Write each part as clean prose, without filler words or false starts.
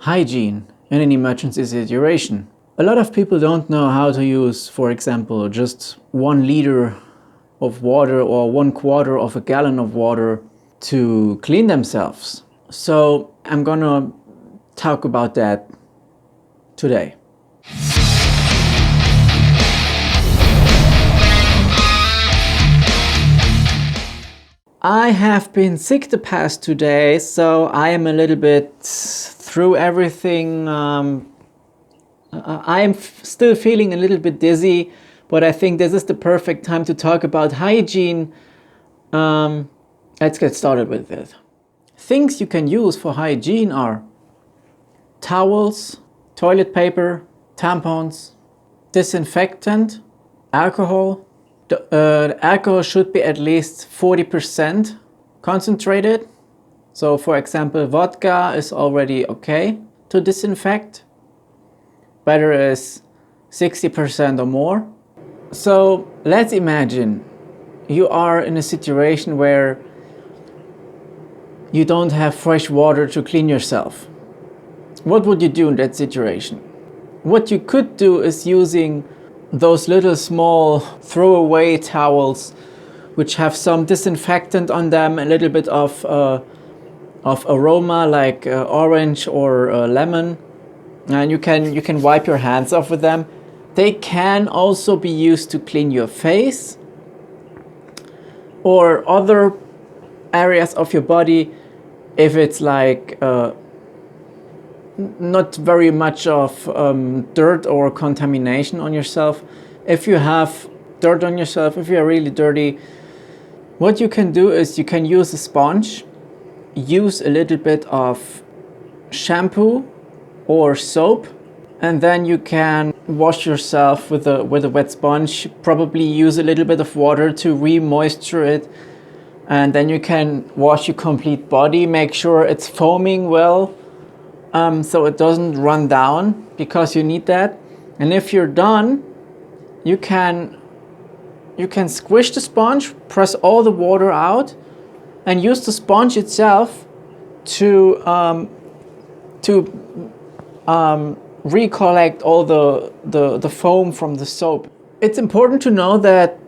Hygiene in an emergency situation. A lot of people don't know how to use, for example, just 1 liter of water or 1/4 of a gallon of water to clean themselves. So I'm gonna talk about that today. I have been sick the past 2 days, so I am a little bit through everything. I am still feeling a little bit dizzy, but I think this is the perfect time to talk about hygiene. Let's get started with it. Things you can use for hygiene are towels, toilet paper, tampons, disinfectant, alcohol. The alcohol should be at least 40% concentrated. So for example, vodka is already okay to disinfect. Better is 60% or more. So let's imagine you are in a situation where you don't have fresh water to clean yourself. What would you do in that situation? What you could do is using those little small throwaway towels which have some disinfectant on them, a little bit of aroma like orange or lemon, and you can wipe your hands off with them. They can also be used to clean your face or other areas of your body if it's like not very much of dirt or contamination on yourself. If you have dirt on yourself, if you're really dirty, what you can do is you can use a sponge, use a little bit of shampoo or soap, and then you can wash yourself with a wet sponge. Probably use a little bit of water to re-moisture it, and then you can wash your complete body. Make sure it's foaming well, so it doesn't run down, because you need that. And if you're done, you can squish the sponge, press all the water out, and use the sponge itself to recollect all the foam from the soap. It's important to know that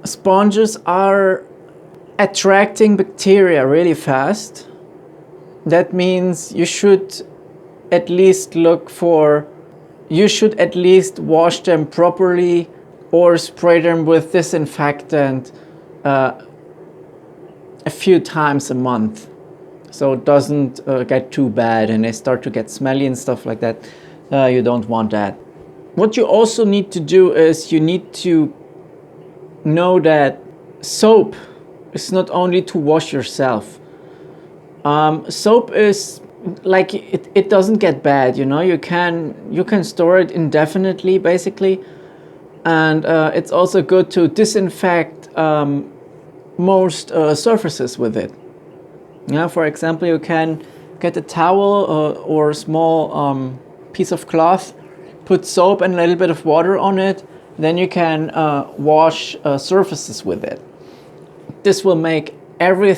sponges are attracting bacteria really fast. That means you should at least wash them properly or spray them with disinfectant a few times a month, so it doesn't get too bad and they start to get smelly and stuff like that. You don't want that. What you also need to do is you need to know that soap is not only to wash yourself. Soap is like it doesn't get bad, you know. You can store it indefinitely basically, and it's also good to disinfect most surfaces with it. Yeah, for example, you can get a towel or a small piece of cloth, put soap and a little bit of water on it, then you can wash surfaces with it. This will make every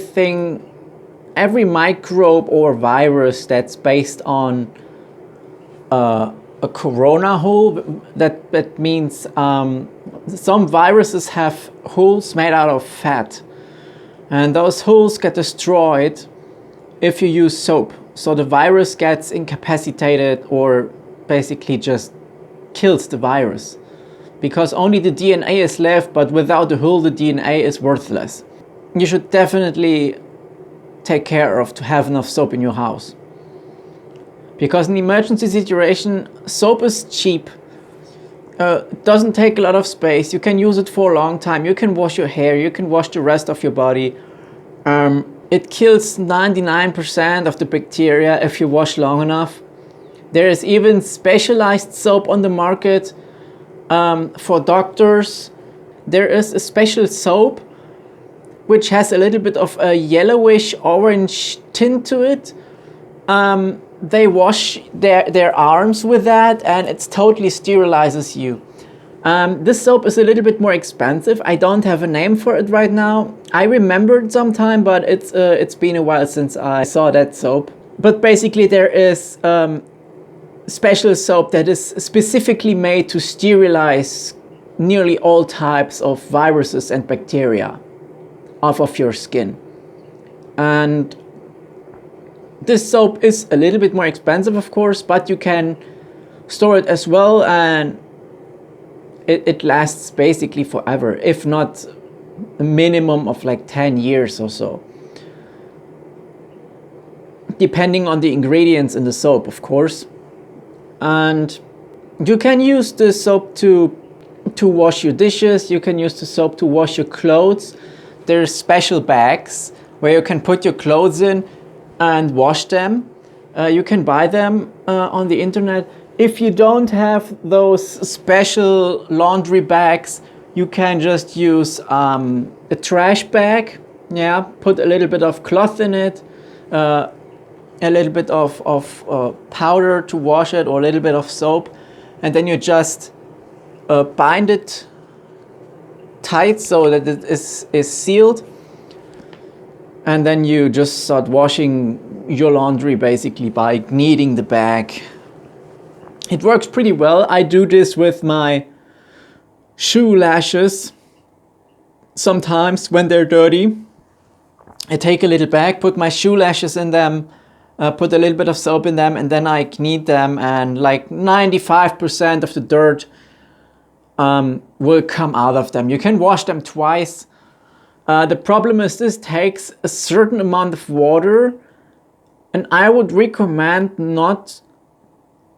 microbe or virus that's based on a corona hull. That means some viruses have hulls made out of fat, and those hulls get destroyed if you use soap. So the virus gets incapacitated or basically just kills the virus, because only the DNA is left, but without the hull the DNA is worthless. You should definitely take care of to have enough soap in your house, because in an emergency situation soap is cheap. It doesn't take a lot of space. You can use it for a long time. You can wash your hair, you can wash the rest of your body. It kills 99% of the bacteria if you wash long enough. There is even specialized soap on the market for doctors. There is a special soap which has a little bit of a yellowish orange tint to it. They wash their arms with that, and it totally sterilizes you. This soap is a little bit more expensive. I don't have a name for it right now. I remember it sometime, but it's been a while since I saw that soap. But basically there is special soap that is specifically made to sterilize nearly all types of viruses and bacteria off of your skin. And this soap is a little bit more expensive, of course, but you can store it as well, and it lasts basically forever, if not a minimum of like 10 years or so, depending on the ingredients in the soap, of course. And you can use the soap to wash your dishes. You can use the soap to wash your clothes. There's special bags where you can put your clothes in and wash them. You can buy them on the internet. If you don't have those special laundry bags, you can just use a trash bag. Yeah, put a little bit of cloth in it, a little bit of powder to wash it, or a little bit of soap, and then you just bind it tight so that it is sealed, and then you just start washing your laundry basically by kneading the bag. It works pretty well. I do this with my shoe lashes sometimes when they're dirty. I take a little bag, put my shoe lashes in them, put a little bit of soap in them, and then I knead them, and like 95% of the dirt will come out of them. You can wash them twice. The problem is this takes a certain amount of water, and I would recommend not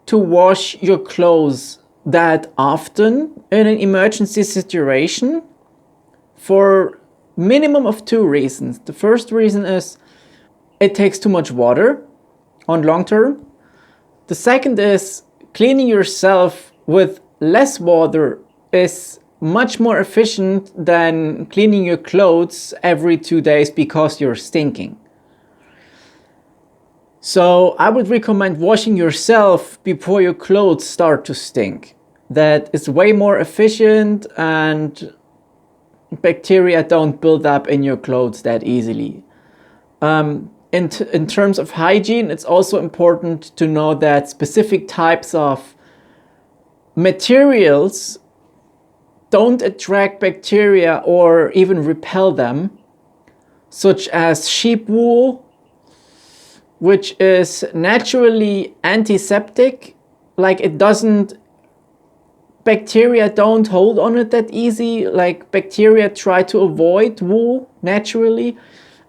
to wash your clothes that often in an emergency situation for minimum of 2 reasons. The first reason is it takes too much water on long term. The second is cleaning yourself with less water is much more efficient than cleaning your clothes every 2 days because you're stinking. So I would recommend washing yourself before your clothes start to stink. That is way more efficient, and bacteria don't build up in your clothes that easily. In terms of hygiene, it's also important to know that specific types of materials don't attract bacteria or even repel them, such as sheep wool, which is naturally antiseptic. Like bacteria don't hold on it that easy. Like bacteria try to avoid wool naturally.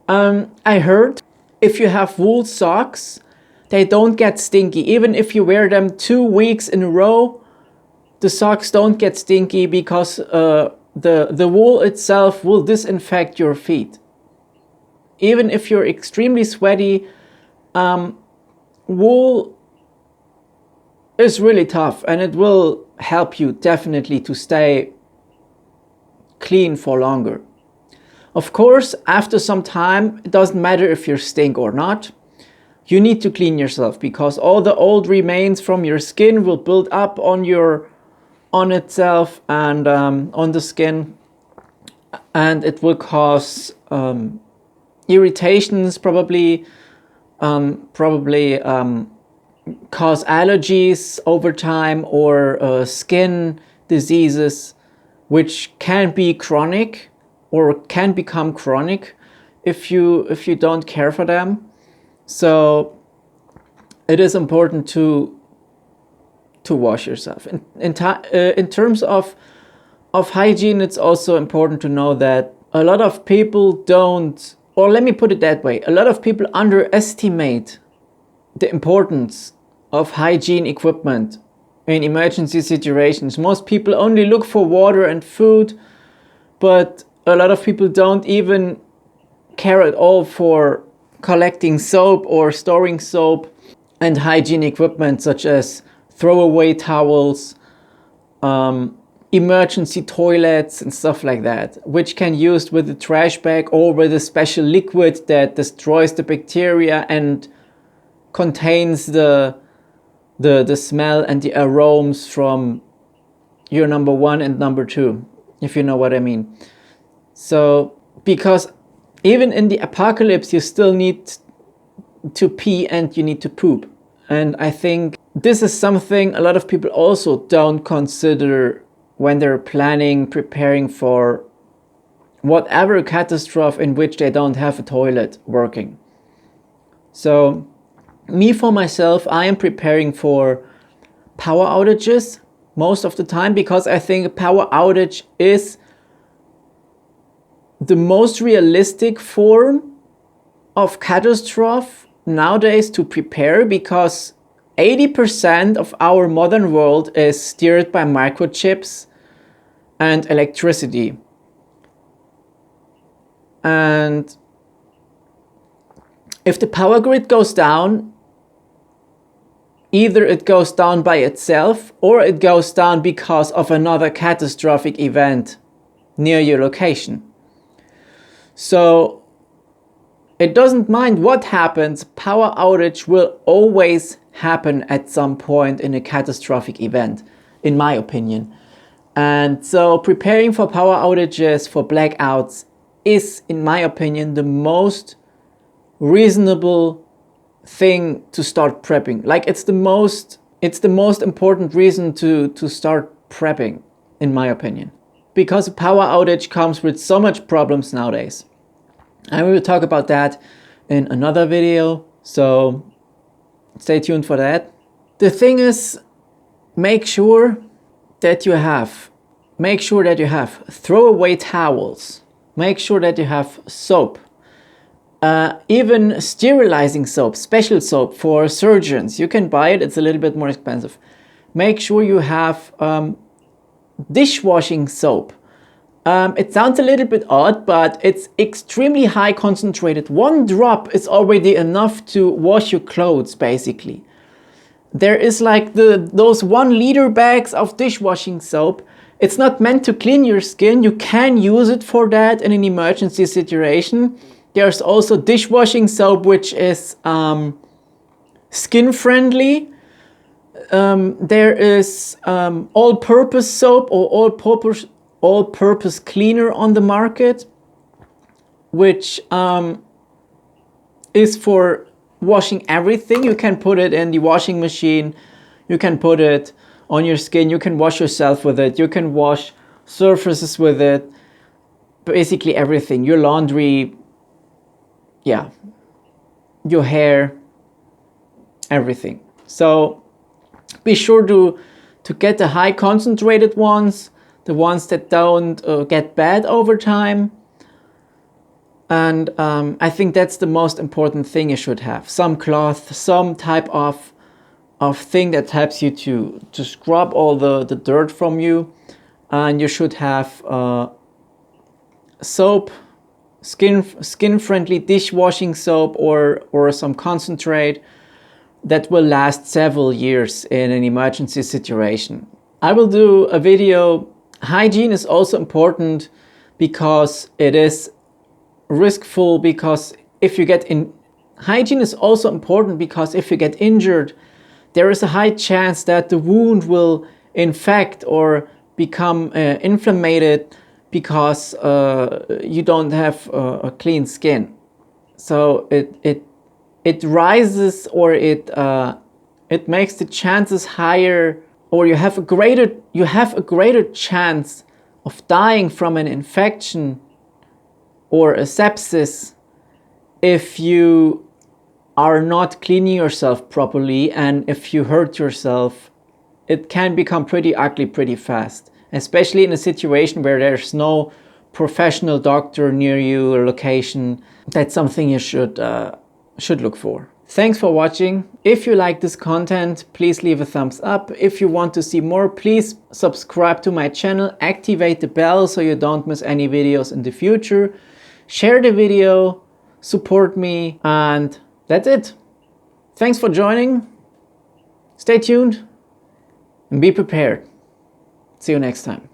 I heard if you have wool socks, they don't get stinky. Even if you wear them 2 weeks in a row, the socks don't get stinky because the wool itself will disinfect your feet. Even if you're extremely sweaty, wool is really tough, and it will help you definitely to stay clean for longer. Of course, after some time, it doesn't matter if you stink or not. You need to clean yourself because all the old remains from your skin will build up on itself and on the skin, and it will cause irritations, probably cause allergies over time, or skin diseases, which can be chronic or can become chronic if you don't care for them. So it is important to wash yourself. In terms of hygiene, it's also important to know that a lot of people don't, or let me put it that way, a lot of people underestimate the importance of hygiene equipment in emergency situations. Most people only look for water and food, but a lot of people don't even care at all for collecting soap or storing soap and hygiene equipment such as throwaway towels, emergency toilets and stuff like that, which can be used with a trash bag or with a special liquid that destroys the bacteria and contains the smell and the aromas from your number 1 and number 2, if you know what I mean. So, because even in the apocalypse, you still need to pee and you need to poop. And I think this is something a lot of people also don't consider when they're preparing for whatever catastrophe in which they don't have a toilet working. So me, for myself, I am preparing for power outages most of the time, because I think a power outage is the most realistic form of catastrophe nowadays to prepare, because 80% of our modern world is steered by microchips and electricity. And if the power grid goes down, either it goes down by itself or it goes down because of another catastrophic event near your location. So it doesn't mind what happens, power outage will always happen at some point in a catastrophic event, in my opinion. And so preparing for power outages, for blackouts, is, in my opinion, the most reasonable thing to start prepping. Like, it's the most important reason to start prepping, in my opinion. Because a power outage comes with so much problems nowadays. And we will talk about that in another video, so stay tuned for that. The thing is, make sure that you have throwaway towels. Make sure that you have soap. Even sterilizing soap, special soap for surgeons. You can buy it, it's a little bit more expensive. Make sure you have dishwashing soap. It sounds a little bit odd, but it's extremely high concentrated. 1 drop is already enough to wash your clothes, basically. There is like those 1 liter bags of dishwashing soap. It's not meant to clean your skin. You can use it for that in an emergency situation. There's also dishwashing soap, which is skin friendly. There is all-purpose soap or all-purpose cleaner on the market, which is for washing everything. You can put it in the washing machine, you can put it on your skin, you can wash yourself with it, you can wash surfaces with it, basically everything, your laundry, yeah, your hair, everything. So be sure to get the high concentrated ones, the ones that don't get bad over time. And I think that's the most important thing you should have. Some cloth, some type of thing that helps you to scrub all the dirt from you. And you should have soap, skin-friendly dishwashing soap, or some concentrate that will last several years in an emergency situation. I will do a video. Hygiene is also important because it is riskful, because if you get in, hygiene is also important because if you get injured, there is a high chance that the wound will infect or become inflamed because you don't have a clean skin. So it rises, or it makes the chances higher, or you have a greater chance of dying from an infection or a sepsis if you are not cleaning yourself properly. And if you hurt yourself, it can become pretty ugly pretty fast, especially in a situation where there's no professional doctor near you or location. That's something you should look for. Thanks for watching. If you like this content, please leave a thumbs up. If you want to see more, please subscribe to my channel, activate the bell so you don't miss any videos in the future. Share the video, support me, and that's it. Thanks for joining. Stay tuned and be prepared. See you next time.